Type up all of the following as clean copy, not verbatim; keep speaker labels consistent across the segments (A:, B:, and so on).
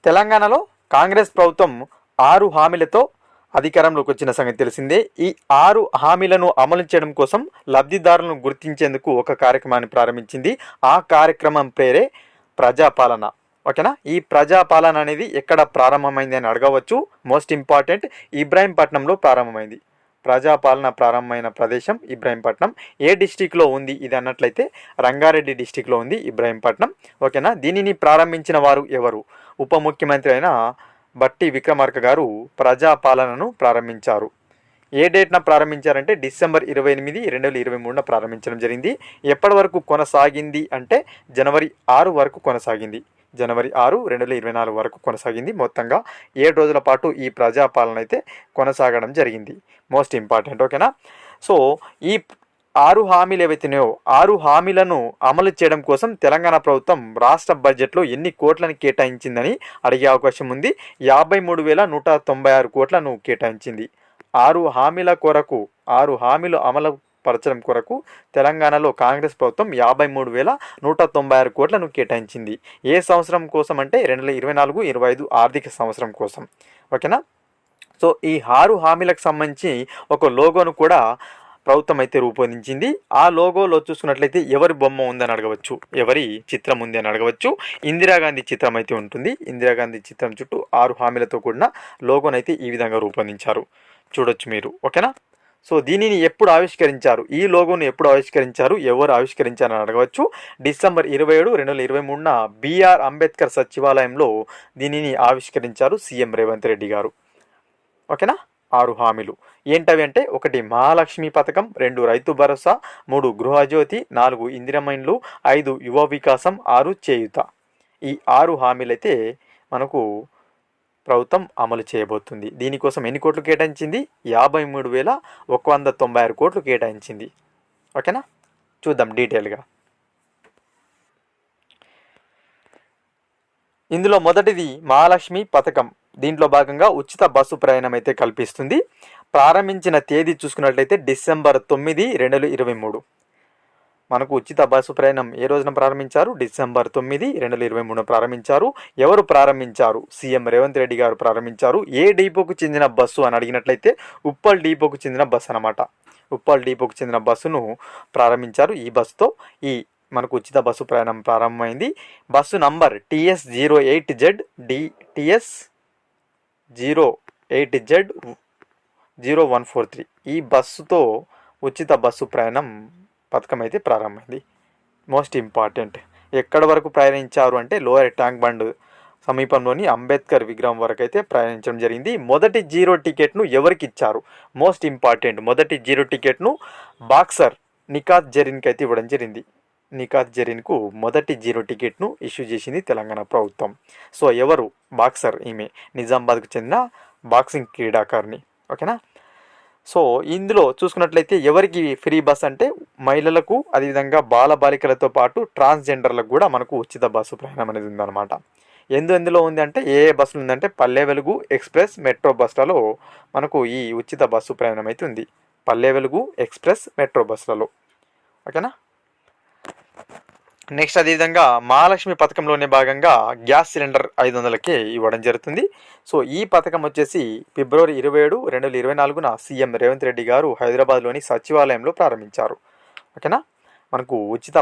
A: తెలంగాణలో కాంగ్రెస్ ప్రభుత్వం 6 హామీలతో అధికారంలోకి వచ్చిన సంగతి తెలిసిందే. ఈ 6 హామీలను అమలు చేయడం కోసం లబ్ధిదారులను గుర్తించేందుకు ఒక కార్యక్రమాన్ని ప్రారంభించింది. ఆ కార్యక్రమం పేరే ప్రజాపాలన. ఓకేనా. ఈ ప్రజాపాలన అనేది ఎక్కడ ప్రారంభమైంది అని అడగవచ్చు. మోస్ట్ ఇంపార్టెంట్, ఇబ్రాహీంపట్నంలో ప్రారంభమైంది. ప్రజాపాలన ప్రారంభమైన ప్రదేశం ఇబ్రాహీంపట్నం. ఏ డిస్టిక్లో ఉంది ఇది అన్నట్లయితే రంగారెడ్డి డిస్టిక్లో ఉంది ఇబ్రాహీంపట్నం. ఓకేనా. దీనిని ప్రారంభించిన వారు ఎవరు? ఉప ముఖ్యమంత్రి అయిన బట్టి విక్రమార్క గారు ప్రజాపాలనను ప్రారంభించారు. ఏ డేట్న ప్రారంభించారంటే డిసెంబర్ 28, 2023 ప్రారంభించడం జరిగింది. ఎప్పటి వరకు కొనసాగింది అంటే జనవరి 6 వరకు కొనసాగింది. జనవరి 6, 2024 వరకు కొనసాగింది. మొత్తంగా 7 రోజుల పాటు ఈ ప్రజాపాలన అయితే కొనసాగడం జరిగింది. Most important. ఓకేనా. సో ఈ 6 హామీలు ఏవైతున్నాయో 6 హామీలను అమలు చేయడం కోసం తెలంగాణ ప్రభుత్వం రాష్ట్ర బడ్జెట్లో ఎన్ని కోట్లను కేటాయించిందని అడిగే అవకాశం ఉంది. 53,196 కోట్లను కేటాయించింది. 6 హామీల కొరకు 6 హామీలు అమలు పరచడం కొరకు తెలంగాణలో కాంగ్రెస్ ప్రభుత్వం 53,196 కోట్లను కేటాయించింది. ఏ సంవత్సరం కోసం అంటే 2024-25 ఆర్థిక సంవత్సరం కోసం. ఓకేనా. సో ఈ 6 హామీలకు సంబంధించి ఒక లోగోను కూడా ప్రభుత్వం అయితే రూపొందించింది. ఆ లోగోలో చూసుకున్నట్లయితే ఎవరి బొమ్మ ఉందని అడగవచ్చు, ఎవరి చిత్రం ఉంది అని అడగవచ్చు. ఇందిరాగాంధీ చిత్రం అయితే ఉంటుంది. ఇందిరాగాంధీ చిత్రం చుట్టూ 6 హామీలతో కూడిన లోగోను అయితే ఈ విధంగా రూపొందించారు. చూడొచ్చు మీరు. ఓకేనా. సో దీనిని ఎప్పుడు ఆవిష్కరించారు, ఈ లోగోను ఎప్పుడు ఆవిష్కరించారు, ఎవరు ఆవిష్కరించారని అడగవచ్చు. డిసెంబర్ 27, 2023 బిఆర్ అంబేద్కర్ సచివాలయంలో దీనిని ఆవిష్కరించారు సీఎం రేవంత్ రెడ్డి గారు. ఓకేనా. 6 హామీలు ఏంటవి అంటే 1 మహాలక్ష్మి పథకం, 2 రైతు భరోసా, 3 గృహజ్యోతి, 4 ఇందిరమైన్లు, 5 యువ వికాసం, 6 చేయూత. ఈ 6 హామీలైతే మనకు ప్రభుత్వం అమలు చేయబోతుంది. దీనికోసం ఎన్ని కోట్లు కేటాయించింది? 53,196 కోట్లు కేటాయించింది. ఓకేనా. చూద్దాం డీటెయిల్గా. ఇందులో మొదటిది మహాలక్ష్మి పథకం. దీంట్లో భాగంగా ఉచిత బస్సు ప్రయాణం అయితే కల్పిస్తుంది. ప్రారంభించిన తేదీ చూసుకున్నట్లయితే డిసెంబర్ 9, 2023. మనకు ఉచిత బస్సు ప్రయాణం ఏ రోజున ప్రారంభించారు? డిసెంబర్ 9, 2023 ప్రారంభించారు. ఎవరు ప్రారంభించారు? సీఎం రేవంత్ రెడ్డి గారు ప్రారంభించారు. ఏ డిపోకు చెందిన బస్సు అని అడిగినట్లయితే ఉప్పల్ డిపోకు చెందిన బస్సు అనమాట. ఉప్పల్ డిపోకు చెందిన బస్సును ప్రారంభించారు. ఈ బస్సుతో ఈ మనకు ఉచిత బస్సు ప్రయాణం ప్రారంభమైంది. Bus number TS08Z TS08Z0143. ఈ బస్సుతో ఉచిత బస్సు ప్రయాణం పథకం అయితే ప్రారంభమైంది. మోస్ట్ ఇంపార్టెంట్, ఎక్కడి వరకు ప్రయాణించారు అంటే లోయర్ ట్యాంక్ బండ్ సమీపంలోని అంబేద్కర్ విగ్రహం వరకు అయితే ప్రయాణించడం జరిగింది. మొదటి 0 టికెట్ను ఎవరికి ఇచ్చారు? మోస్ట్ ఇంపార్టెంట్, మొదటి 0 టికెట్ను బాక్సర్ నిఖాత్ జరీన్కి అయితే ఇవ్వడం జరిగింది. నిఖాత్ జరీన్కు మొదటి 0 టికెట్ను ఇష్యూ చేసింది తెలంగాణ ప్రభుత్వం. సో ఎవరు? బాక్సర్. ఈమె నిజామాబాద్కు చెందిన బాక్సింగ్ క్రీడాకారిణి. ఓకేనా. సో ఇందులో చూసుకున్నట్లయితే ఎవరికి ఫ్రీ బస్ అంటే మహిళలకు, అదేవిధంగా బాలబాలికలతో పాటు ట్రాన్స్జెండర్లకు కూడా మనకు ఉచిత బస్సు ప్రయాణం అనేది ఉందన్నమాట. ఎందులో ఉంది అంటే ఏ బస్సులు ఉందంటే పల్లె వెలుగు, ఎక్స్ప్రెస్, మెట్రో బస్సులలో మనకు ఈ ఉచిత బస్సు ప్రయాణం అయితే ఉంది. పల్లె వెలుగు, ఎక్స్ప్రెస్, మెట్రో బస్సులలో. ఓకేనా. నెక్స్ట్ అదేవిధంగా మహాలక్ష్మి పథకంలోనే భాగంగా గ్యాస్ సిలిండర్ 500కే ఇవ్వడం జరుగుతుంది. సో ఈ పథకం వచ్చేసి ఫిబ్రవరి 27, 2024 సీఎం రేవంత్ రెడ్డి గారు హైదరాబాద్లోని సచివాలయంలో ప్రారంభించారు. ఓకేనా. మనకు ఉచిత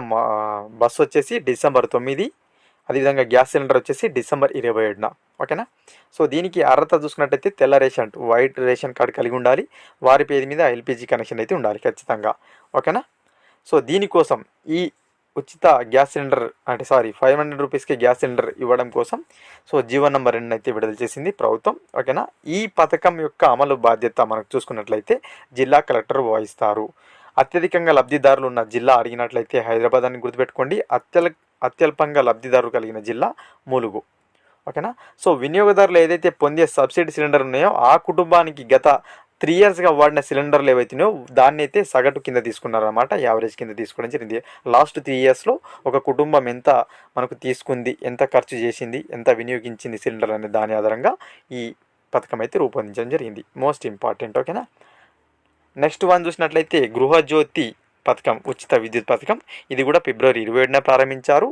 A: బస్సు వచ్చేసి డిసెంబర్ 9, అదేవిధంగా గ్యాస్ సిలిండర్ వచ్చేసి డిసెంబర్ 27. ఓకేనా. సో దీనికి అర్హత చూసుకున్నట్టయితే తెల్ల రేషన్, వైట్ రేషన్ కార్డు కలిగి ఉండాలి. వారి పేరు మీద LPG కనెక్షన్ అయితే ఉండాలి ఖచ్చితంగా. ఓకేనా. సో దీనికోసం ఈ ఉచిత గ్యాస్ సిలిండర్ అంటే 500 రూపీస్కి గ్యాస్ సిలిండర్ ఇవ్వడం కోసం సో జీవో నంబర్ 2 అయితే విడుదల చేసింది ప్రభుత్వం. ఓకేనా. ఈ పథకం యొక్క అమలు బాధ్యత మనకు చూసుకున్నట్లయితే జిల్లా కలెక్టర్ వహిస్తారు. అత్యధికంగా లబ్ధిదారులు ఉన్న జిల్లా అడిగినట్లయితే హైదరాబాద్ అని గుర్తుపెట్టుకోండి. అత్యల్పంగా లబ్ధిదారులు కలిగిన జిల్లా ములుగు. ఓకేనా. సో వినియోగదారులు ఏదైతే పొందే సబ్సిడీ సిలిండర్ ఉన్నాయో ఆ కుటుంబానికి గత 3 ఇయర్స్గా వాడిన సిలిండర్లు ఏవైతున్నాయో దాన్ని అయితే సగటు కింద తీసుకున్నారన్నమాట. యావరేజ్ కింద తీసుకోవడం జరిగింది. లాస్ట్ 3 ఇయర్స్లో ఒక కుటుంబం ఎంత మనకు తీసుకుంది, ఎంత ఖర్చు చేసింది, ఎంత వినియోగించింది సిలిండర్ అనే దాని ఆధారంగా ఈ పథకం అయితే రూపొందించడం జరిగింది. Most important. ఓకేనా. నెక్స్ట్ వన్ చూసినట్లయితే గృహజ్యోతి పథకం, ఉచిత విద్యుత్ పథకం. ఇది కూడా ఫిబ్రవరి 27న ప్రారంభించారు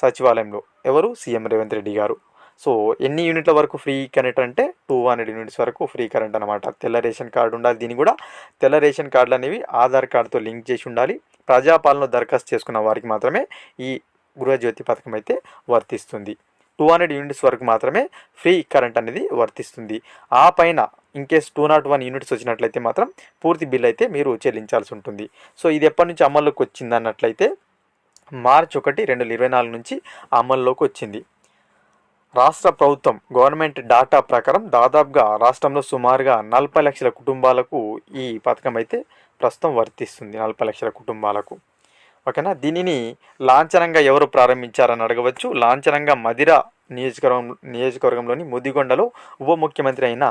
A: సచివాలయంలో. ఎవరు? సీఎం రేవంత్ రెడ్డి గారు. సో ఎన్ని యూనిట్ల వరకు ఫ్రీ కరెంట్ అంటే 200 యూనిట్స్ వరకు ఫ్రీ కరెంట్ అనమాట. తెల్ల రేషన్ కార్డు ఉండాలి. దీన్ని కూడా తెల్ల రేషన్ కార్డులు అనేవి ఆధార్ కార్డుతో లింక్ చేసి ఉండాలి. ప్రజాపాలన దరఖాస్తు చేసుకున్న వారికి మాత్రమే ఈ గృహజ్యోతి పథకం అయితే వర్తిస్తుంది. 200 యూనిట్స్ వరకు మాత్రమే ఫ్రీ కరెంట్ అనేది వర్తిస్తుంది. ఆ పైన ఇన్కేస్ 201 యూనిట్స్ వచ్చినట్లయితే మాత్రం పూర్తి బిల్ అయితే మీరు చెల్లించాల్సి ఉంటుంది. సో ఇది ఎప్పటి నుంచి అమల్లోకి వచ్చింది అన్నట్లయితే మార్చి 1, 2024 నుంచి అమల్లోకి వచ్చింది. రాష్ట్ర ప్రభుత్వం గవర్నమెంట్ డాటా ప్రకారం దాదాపుగా రాష్ట్రంలో సుమారుగా 40 లక్షల కుటుంబాలకు ఈ పథకం అయితే ప్రస్తుతం వర్తిస్తుంది. 40 లక్షల కుటుంబాలకు. ఓకేనా. దీనిని లాంఛనంగా ఎవరు ప్రారంభించారని అడగవచ్చు. లాంఛనంగా మదిర నియోజకవర్గంలోని ముదిగొండలో ఉప ముఖ్యమంత్రి అయిన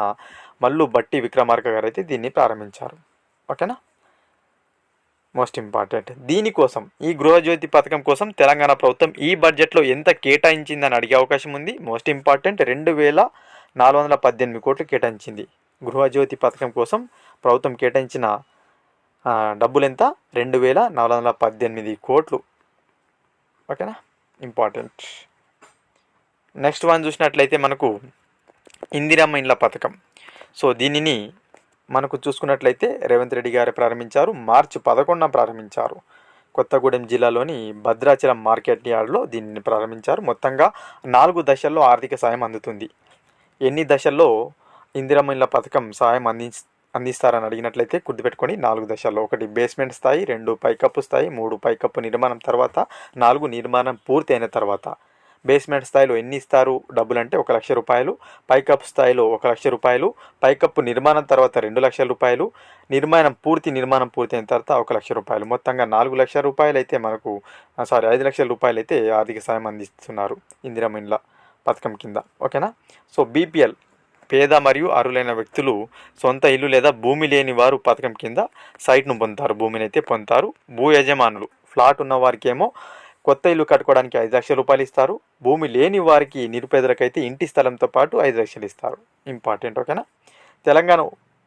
A: మల్లు బట్టి విక్రమార్క గారు అయితే దీన్ని ప్రారంభించారు. ఓకేనా. మోస్ట్ ఇంపార్టెంట్, దీనికోసం ఈ గృహజ్యోతి పథకం కోసం తెలంగాణ ప్రభుత్వం ఈ బడ్జెట్లో ఎంత కేటాయించిందని అడిగే అవకాశం ఉంది. మోస్ట్ ఇంపార్టెంట్, 2418 కోట్లు కేటాయించింది. గృహజ్యోతి పథకం కోసం ప్రభుత్వం కేటాయించిన డబ్బులు ఎంత? 2418 కోట్లు. ఓకేనా, ఇంపార్టెంట్. నెక్స్ట్ వన్ చూసినట్లయితే మనకు ఇందిరమ్మ ఇండ్ల పథకం. సో దీనిని మనకు చూసుకున్నట్లయితే రేవంత్ రెడ్డి గారు ప్రారంభించారు. మార్చి 11న ప్రారంభించారు. కొత్తగూడెం జిల్లాలోని భద్రాచలం మార్కెట్ యార్డ్లో దీనిని ప్రారంభించారు. మొత్తంగా 4 దశల్లో ఆర్థిక సాయం అందుతుంది. ఎన్ని దశల్లో ఇందిరమ్మ ఇండ్ల పథకం సాయం అందిస్తారని అడిగినట్లయితే గుర్తుపెట్టుకొని 4 దశల్లో. 1 బేస్మెంట్ స్థాయి, 2 పైకప్పు స్థాయి, 3 పైకప్పు నిర్మాణం తర్వాత, 4 నిర్మాణం పూర్తి అయిన తర్వాత. బేస్మెంట్ స్థాయిలో ఎన్ని ఇస్తారు డబ్బులు అంటే 1 లక్ష రూపాయలు, పైకప్పు స్థాయిలో 1 లక్ష రూపాయలు, పైకప్పు నిర్మాణం తర్వాత 2 లక్షల రూపాయలు, నిర్మాణం పూర్తయిన తర్వాత 1 లక్ష రూపాయలు. మొత్తంగా 4 లక్షల రూపాయలు అయితే మనకు 5 లక్షల రూపాయలు అయితే ఆర్థిక సాయం అందిస్తున్నారు ఇందిరమ్మ ఇండ్ల పథకం కింద. ఓకేనా. సో బీపీఎల్, పేద మరియు అర్హులైన వ్యక్తులు సొంత ఇల్లు లేదా భూమి లేని వారు పథకం కింద సైట్ను పొందుతారు, భూమిని అయితే పొందుతారు. భూ యజమానులు, ఫ్లాట్ ఉన్న వారికి ఏమో కొత్త ఇల్లు కట్టుకోవడానికి 5 లక్షల రూపాయలు ఇస్తారు. భూమి లేని వారికి, నిరుపేదలకైతే ఇంటి స్థలంతో పాటు 5 లక్షలు ఇస్తారు. ఇంపార్టెంట్. ఓకేనా. తెలంగాణ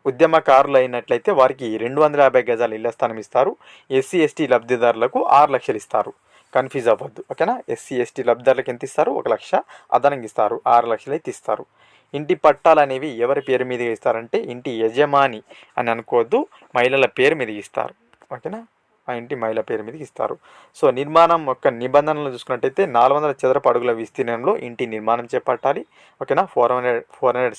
A: ఉద్యమకారులు అయినట్లయితే వారికి 250 గజాల ఇళ్ల స్థానం ఇస్తారు. ఎస్సీ ఎస్టీ లబ్ధిదారులకు 6 లక్షలు ఇస్తారు. కన్ఫ్యూజ్ అవ్వద్దు. ఓకేనా. ఎస్సీ ఎస్టీ లబ్ధిదారులకు ఎంత ఇస్తారు? 1 లక్ష అదనంగా ఇస్తారు. 6 లక్షలు అయితే ఇస్తారు. ఇంటి పట్టాలు అనేవి ఎవరి పేరు మీదుగా ఇస్తారంటే ఇంటి యజమాని అని అనుకోవద్దు, మహిళల పేరు మీద ఇస్తారు. ఓకేనా. ఆ ఇంటి మహిళ పేరు మీదకి ఇస్తారు. సో నిర్మాణం యొక్క నిబంధనలు చూసుకున్నట్టయితే 400 చదరపు అడుగుల విస్తీర్ణంలో ఇంటి నిర్మాణం చేపట్టాలి. ఓకేనా. 400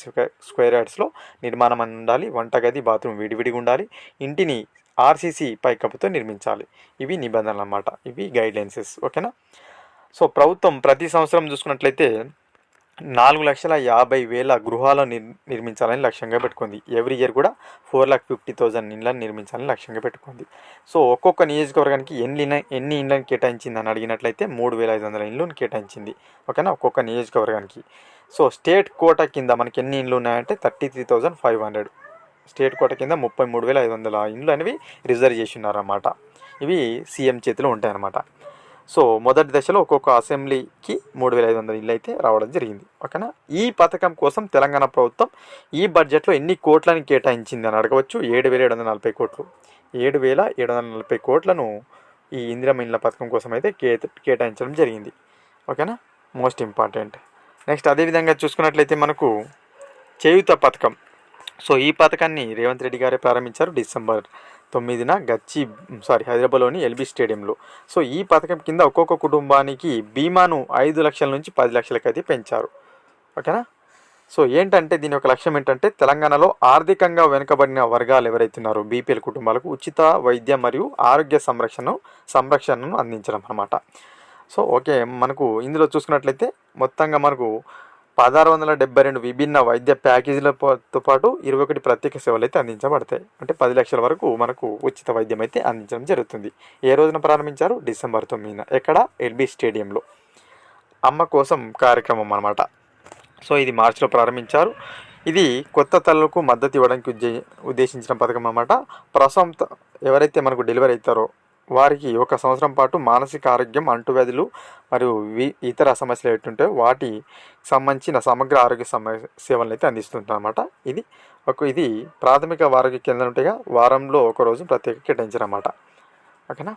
A: స్క్వేర్ యార్డ్స్లో నిర్మాణం అని ఉండాలి. వంటగది, బాత్రూమ్ విడివిడిగా ఉండాలి. ఇంటిని ఆర్సీసీ పైకప్పుతో నిర్మించాలి. ఇవి నిబంధనలు అన్నమాట, ఇవి గైడ్లైన్సెస్. ఓకేనా. సో ప్రభుత్వం ప్రతి సంవత్సరం చూసుకున్నట్లయితే 4,50,000 గృహాలను నిర్మించాలని లక్ష్యంగా పెట్టుకుంది. ఎవ్రీ ఇయర్ కూడా 4,50,000 ఇళ్ళని నిర్మించాలని లక్ష్యంగా పెట్టుకుంది. సో ఒక్కొక్క నియోజకవర్గానికి ఎన్ని ఇళ్ళని కేటాయించిందని అడిగినట్లయితే 3,500 ఇళ్ళను కేటాయించింది. ఓకేనా, ఒక్కొక్క నియోజకవర్గానికి. సో స్టేట్ కోటా కింద మనకి ఎన్ని ఇళ్ళు ఉన్నాయంటే 33,500. స్టేట్ కోటా కింద 33,500 ఇళ్ళు అనేవి రిజర్వ్ చేసి ఉన్నారన్నమాట. ఇవి సీఎం చేతిలో ఉంటాయన్నమాట. సో మొదటి దశలో ఒక్కొక్క అసెంబ్లీకి 3,500 ఇళ్ళు అయితే రావడం జరిగింది. ఓకేనా. ఈ పథకం కోసం తెలంగాణ ప్రభుత్వం ఈ బడ్జెట్లో ఎన్ని కోట్లని కేటాయించింది అని అడగవచ్చు. 7,740 కోట్లు. 7,740 కోట్లను ఈ ఇందిరమ్మ ఇండ్ల పథకం కోసం అయితే కేటాయించడం జరిగింది. ఓకేనా, మోస్ట్ ఇంపార్టెంట్. నెక్స్ట్ అదేవిధంగా చూసుకున్నట్లయితే మనకు చేయూత పథకం. సో ఈ పథకాన్ని రేవంత్ రెడ్డి గారే ప్రారంభించారు డిసెంబర్ 9న హైదరాబాద్లోని ఎల్బీ స్టేడియంలో. సో ఈ పథకం కింద ఒక్కొక్క కుటుంబానికి బీమాను 5 లక్షల నుంచి 10 లక్షలకి అయితే పెంచారు. ఓకేనా. సో ఏంటంటే దీని యొక్క లక్ష్యం ఏంటంటే తెలంగాణలో ఆర్థికంగా వెనుకబడిన వర్గాలు ఎవరైతున్నారో బీపీఎల్ కుటుంబాలకు ఉచిత వైద్య మరియు ఆరోగ్య సంరక్షణను అందించడం అన్నమాట. సో ఓకే, మనకు ఇందులో చూసుకున్నట్లయితే మొత్తంగా మనకు 1,672 విభిన్న వైద్య ప్యాకేజీలతో పాటు 21 ప్రత్యేక సేవలు అయితే అందించబడతాయి. అంటే 10 లక్షల వరకు మనకు ఉచిత వైద్యం అయితే అందించడం జరుగుతుంది. ఏ రోజున ప్రారంభించారు? డిసెంబర్ 9న. ఎక్కడ? ఎల్బీ స్టేడియంలో. అమ్మ కోసం కార్యక్రమం అన్నమాట. సో ఇది మార్చిలో ప్రారంభించారు. ఇది కొత్త తల్లులకు మద్దతు ఇవ్వడానికి ఉద్దేశించిన పథకం అన్నమాట. ప్రసవం ఎవరైతే మనకు డెలివరీ అవుతారో వారికి 1 సంవత్సరం పాటు మానసిక ఆరోగ్యం, అంటువ్యాధులు మరియు ఇతర సమస్యలు ఏంటుంటాయో వాటి సంబంధించిన సమగ్ర ఆరోగ్య సేవలను అయితే అందిస్తుంటారు అన్నమాట. ఇది ప్రాథమిక ఆరోగ్య కేంద్రం ఉంటేగా వారంలో 1 రోజు ప్రత్యేక కేటాయించారన్నమాట. ఓకేనా.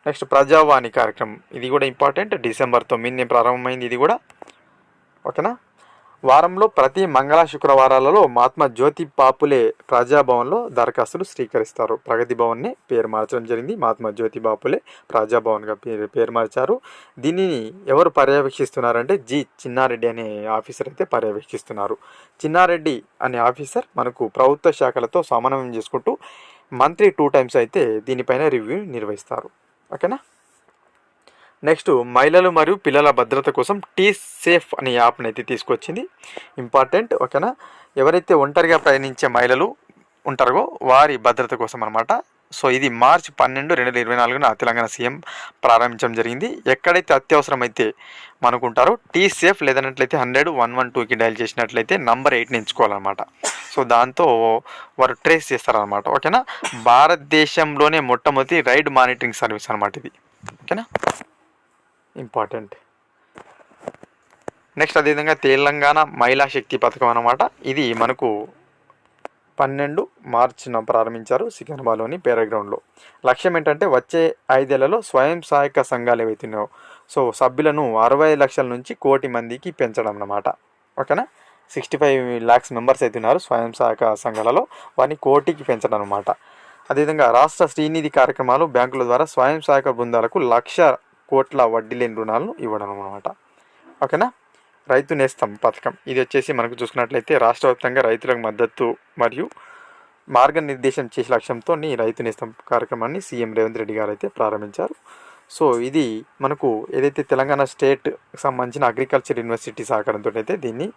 A: నెక్స్ట్ ప్రజావాణి కార్యక్రమం. ఇది కూడా ఇంపార్టెంట్. డిసెంబర్ 9ని ప్రారంభమైంది ఇది కూడా. ఓకేనా. వారంలో ప్రతి మంగళ శుక్రవారాలలో మహాత్మా జ్యోతి బాపులే ప్రజాభవన్లో దరఖాస్తులు స్వీకరిస్తారు. ప్రగతి భవన్ని పేరు మార్చడం జరిగింది. మహాత్మా జ్యోతి బాపులే ప్రజాభవన్గా పేరు మార్చారు. దీనిని ఎవరు పర్యవేక్షిస్తున్నారంటే చిన్నారెడ్డి అనే ఆఫీసర్ అయితే పర్యవేక్షిస్తున్నారు. చిన్నారెడ్డి అనే ఆఫీసర్ మనకు ప్రభుత్వ శాఖలతో సమన్వయం చేసుకుంటూ మంత్లీ 2 times అయితే దీనిపైన రివ్యూ నిర్వహిస్తారు. ఓకేనా. నెక్స్ట్, మహిళలు మరియు పిల్లల భద్రత కోసం టీ-సేఫ్ అనే యాప్ని అయితే తీసుకొచ్చింది. ఇంపార్టెంట్. ఓకేనా. ఎవరైతే ఒంటరిగా ప్రయాణించే మహిళలు ఉంటారో వారి భద్రత కోసం అనమాట. సో ఇది March 12, 2024 తెలంగాణ సీఎం ప్రారంభించడం జరిగింది. ఎక్కడైతే అత్యవసరమైతే మనకుంటారో టీ-సేఫ్ లేదన్నట్లయితే 100-112కి డయల్ చేసినట్లయితే నంబర్ 8ని ఎంచుకోవాలన్నమాట. సో దాంతో వారు ట్రేస్ చేస్తారనమాట. ఓకేనా. భారతదేశంలోనే మొట్టమొదటి రైడ్ మానిటరింగ్ సర్వీస్ అనమాట ఇది. ఓకేనా. ఇంపార్టెంట్. నెక్స్ట్, అదేవిధంగా తెలంగాణ మహిళా శక్తి పథకం అన్నమాట. ఇది మనకు 12 Marchన ప్రారంభించారు సికింద్రాబాద్లోని పేరాగ్రౌండ్లో. లక్ష్యం ఏంటంటే వచ్చే 5 ఏళ్లలో స్వయం సహాయక సంఘాలు ఏవైతున్నాయో సో సభ్యులను 65 లక్షల నుంచి 1 కోటి మందికి పెంచడం అన్నమాట. ఓకేనా. 65 lakhs మెంబర్స్ అవుతున్నారు స్వయం సహాయక సంఘాలలో, వారిని 1 కోటికి పెంచడం అన్నమాట. అదేవిధంగా రాష్ట్ర శ్రీనిధి కార్యక్రమాలు బ్యాంకుల ద్వారా స్వయం సహాయక బృందాలకు 1,00,000 కోట్ల వడ్డీ లేని రుణాలను ఇవ్వడం అన్నమాట. ఓకేనా. రైతు నేస్తం పథకం ఇది వచ్చేసి మనకు చూసుకున్నట్లయితే రాష్ట్ర వ్యాప్తంగా రైతులకు మద్దతు మరియు మార్గనిర్దేశం చేసే లక్ష్యంతో రైతు నేస్తం కార్యక్రమాన్ని సీఎం రేవంత్ రెడ్డి గారు అయితే ప్రారంభించారు. సో ఇది మనకు ఏదైతే తెలంగాణ స్టేట్ సంబంధించిన అగ్రికల్చర్ యూనివర్సిటీ సహకారంతో అయితే దీన్ని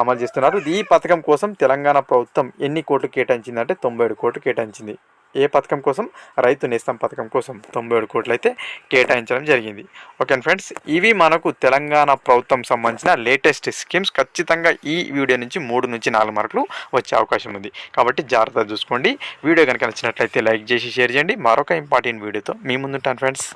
A: అమలు చేస్తున్నారు. ఈ పథకం కోసం తెలంగాణ ప్రభుత్వం ఎన్ని కోట్లు కేటాయించిందంటే 97 కోట్లు కేటాయించింది. ఏ పథకం కోసం? రైతు నేస్తం పథకం కోసం 97 కోట్లు అయితే కేటాయించడం జరిగింది. ఓకే ఫ్రెండ్స్, ఇవి మనకు తెలంగాణ ప్రభుత్వం సంబంధించిన లేటెస్ట్ స్కీమ్స్. ఖచ్చితంగా ఈ వీడియో నుంచి 3 నుంచి 4 మార్కులు వచ్చే అవకాశం ఉంది. కాబట్టి జాగ్రత్తగా చూసుకోండి. వీడియో కనుక నచ్చినట్లయితే లైక్ చేసి షేర్ చేయండి. మరొక ఇంపార్టెంట్ వీడియోతో మీ ముందుంటాను ఫ్రెండ్స్.